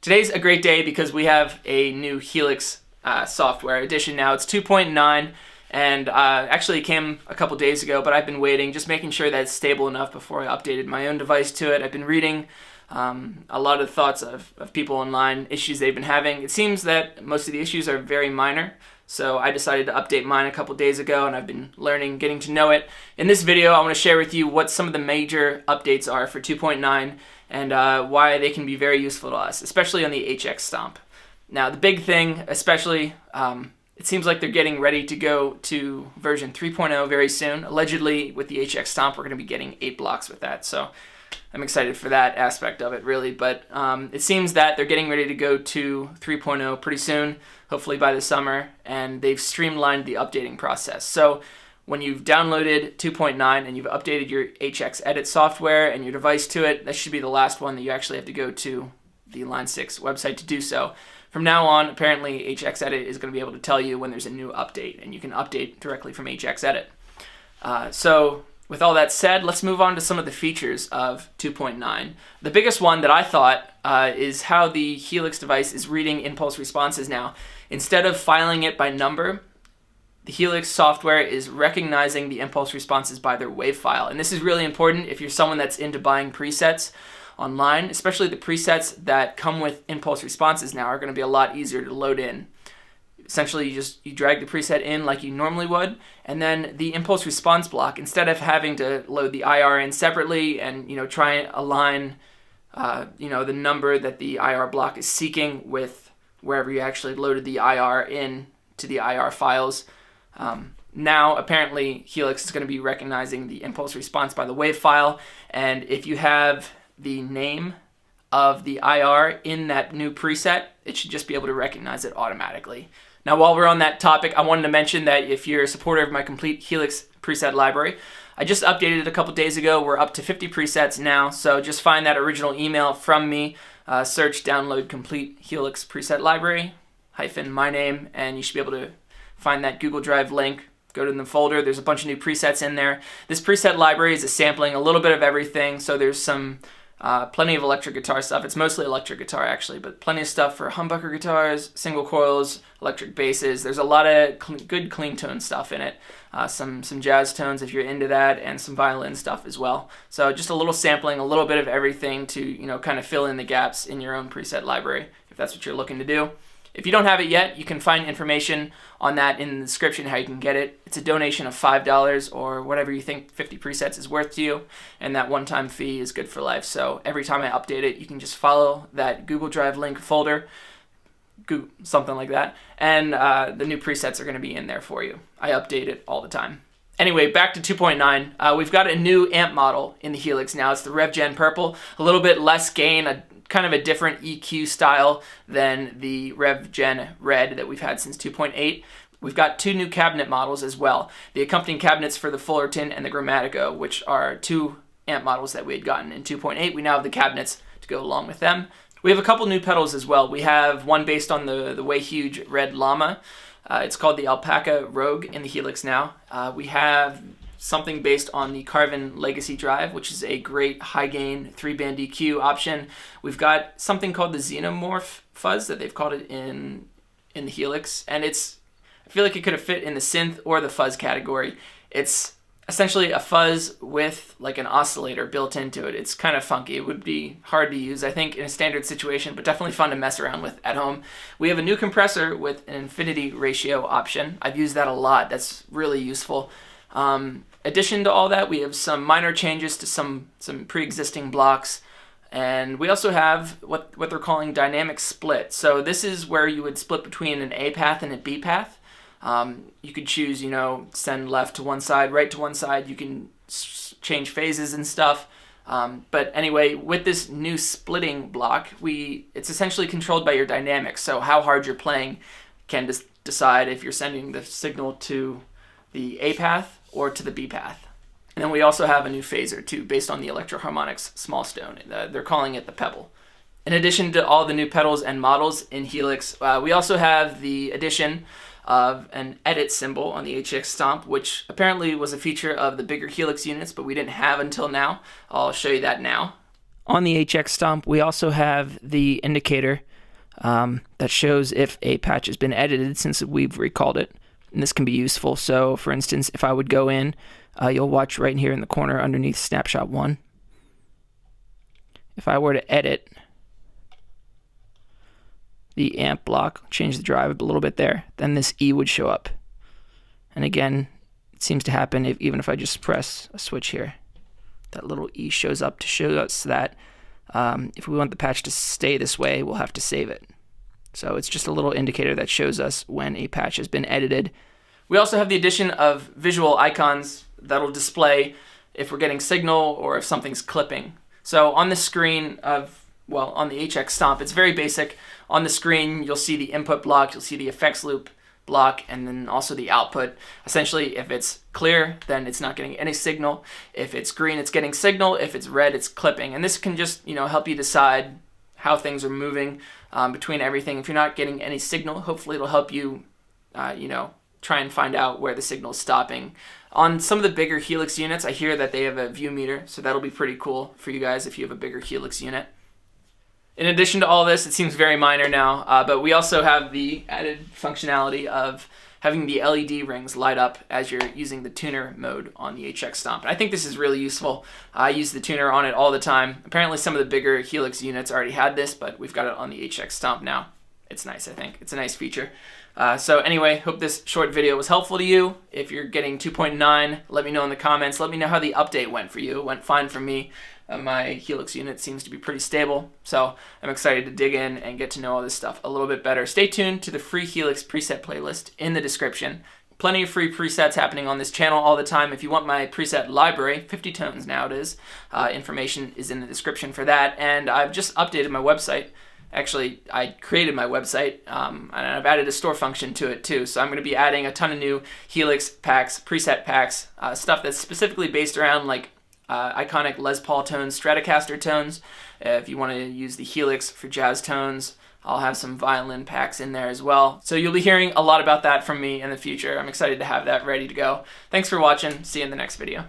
Today's a great day because we have a new Helix software edition now. It's 2.9 and actually it came a couple days ago, but I've been waiting, just making sure that it's stable enough before I updated my own device to it. I've been reading a lot of thoughts of people online, issues they've been having. It seems that most of the issues are very minor, so I decided to update mine a couple days ago, and I've been learning, getting to know it. In this video, I want to share with you what some of the major updates are for 2.9 and why they can be very useful to us, especially on the HX Stomp. Now, the big thing, especially, it seems like they're getting ready to go to version 3.0 very soon. Allegedly, with the HX Stomp, we're going to be getting 8 blocks with that, so I'm excited for that aspect of it, really. But it seems that they're getting ready to go to 3.0 pretty soon, hopefully by the summer, and they've streamlined the updating process. So when you've downloaded 2.9 and you've updated your HX Edit software and your device to it, that should be the last one that you actually have to go to the Line 6 website to do so. From now on, apparently HX Edit is going to be able to tell you when there's a new update, and you can update directly from HX Edit. So with all that said, let's move on to some of the features of 2.9. The biggest one that I thought is how the Helix device is reading impulse responses now. Instead of filing it by number, the Helix software is recognizing the impulse responses by their WAV file. And this is really important if you're someone that's into buying presets online, especially the presets that come with impulse responses now are going to be a lot easier to load in. Essentially, you drag the preset in like you normally would, and then the impulse response block, instead of having to load the IR in separately and try and align the number that the IR block is seeking with wherever you actually loaded the IR in to the IR files. Now, apparently, Helix is going to be recognizing the impulse response by the WAV file, and if you have the name of the IR in that new preset, it should just be able to recognize it automatically. Now, while we're on that topic, I wanted to mention that if you're a supporter of my complete Helix preset library, I just updated it a couple days ago. We're up to 50 presets now, so just find that original email from me, search download complete Helix preset library, -my name, and you should be able to find that Google Drive link. Go to the folder. There's a bunch of new presets in there. This preset library is a sampling a little bit of everything, so there's some plenty of electric guitar stuff. It's mostly electric guitar, actually, but plenty of stuff for humbucker guitars, single coils, electric basses. There's a lot of good clean tone stuff in it. Some jazz tones if you're into that, and some violin stuff as well. So just a little sampling, a little bit of everything to kind of fill in the gaps in your own preset library if that's what you're looking to do. If you don't have it yet, you can find information on that in the description, how you can get it. It's a donation of $5 or whatever you think 50 presets is worth to you, and that one-time fee is good for life. So every time I update it, you can just follow that Google Drive link folder, something like that, and the new presets are going to be in there for you. I update it all the time. Anyway, back to 2.9. We've got a new amp model in the Helix now. It's the Revv Gen Purple, a little bit less gain, kind of a different EQ style than the Revv Gen Red that we've had since 2.8. We've got 2 new cabinet models as well. The accompanying cabinets for the Fullerton and the Grammatico, which are 2 amp models that we had gotten in 2.8. We now have the cabinets to go along with them. We have a couple new pedals as well. We have one based on the way Huge Red Llama. It's called the Alpaca Rogue in the Helix now. We have something based on the Carvin Legacy drive, which is a great high-gain 3-band EQ option. We've got something called the Xenomorph Fuzz that they've called it in the Helix, and I feel like it could have fit in the synth or the fuzz category. It's essentially a fuzz with like an oscillator built into it. It's kind of funky. It would be hard to use, I think, in a standard situation, but definitely fun to mess around with at home. We have a new compressor with an infinity ratio option. I've used that a lot. That's really useful. Addition to all that, we have some minor changes to some pre-existing blocks, and we also have what they're calling dynamic split. So this is where you would split between an A path and a B path. You could choose, send left to one side, right to one side. You can change phases and stuff. But anyway, with this new splitting block, it's essentially controlled by your dynamics. So how hard you're playing can decide if you're sending the signal to the A path or to the B path. And then we also have a new phaser too, based on the Electro Harmonix Small Stone. They're calling it the Pebble. In addition to all the new pedals and models in Helix, we also have the addition of an edit symbol on the HX Stomp, which apparently was a feature of the bigger Helix units, but we didn't have until now. I'll show you that now. On the HX Stomp, we also have the indicator that shows if a patch has been edited since we've recalled it. And this can be useful. So for instance, if I would go in, you'll watch right here in the corner underneath snapshot 1. If I were to edit the amp block, change the drive a little bit there, then this E would show up. And again, it seems to happen even if I just press a switch here. That little E shows up to show us that if we want the patch to stay this way, we'll have to save it. So it's just a little indicator that shows us when a patch has been edited. We also have the addition of visual icons that'll display if we're getting signal or if something's clipping. So on the screen on the HX Stomp, it's very basic. On the screen, you'll see the input block, you'll see the effects loop block, and then also the output. Essentially, if it's clear, then it's not getting any signal. If it's green, it's getting signal. If it's red, it's clipping. And this can just, help you decide how things are moving between everything. If you're not getting any signal, hopefully it'll help you, try and find out where the signal is stopping. On some of the bigger Helix units, I hear that they have a view meter, so that'll be pretty cool for you guys if you have a bigger Helix unit. In addition to all this, it seems very minor now, but we also have the added functionality of having the LED rings light up as you're using the tuner mode on the HX Stomp. And I think this is really useful. I use the tuner on it all the time. Apparently some of the bigger Helix units already had this, but we've got it on the HX Stomp now. It's nice, I think. It's a nice feature. So anyway, hope this short video was helpful to you. If you're getting 2.9, let me know in the comments. Let me know how the update went for you. It went fine for me. My Helix unit seems to be pretty stable, so I'm excited to dig in and get to know all this stuff a little bit better. Stay tuned to the free Helix preset playlist in the description. Plenty of free presets happening on this channel all the time. If you want my preset library, 50 tones now it is, information is in the description for that. And I've just updated my website. Actually, I created my website, and I've added a store function to it too. So I'm going to be adding a ton of new Helix packs, preset packs, stuff that's specifically based around like iconic Les Paul tones, Stratocaster tones. If you want to use the Helix for jazz tones, I'll have some violin packs in there as well. So you'll be hearing a lot about that from me in the future. I'm excited to have that ready to go. Thanks for watching. See you in the next video.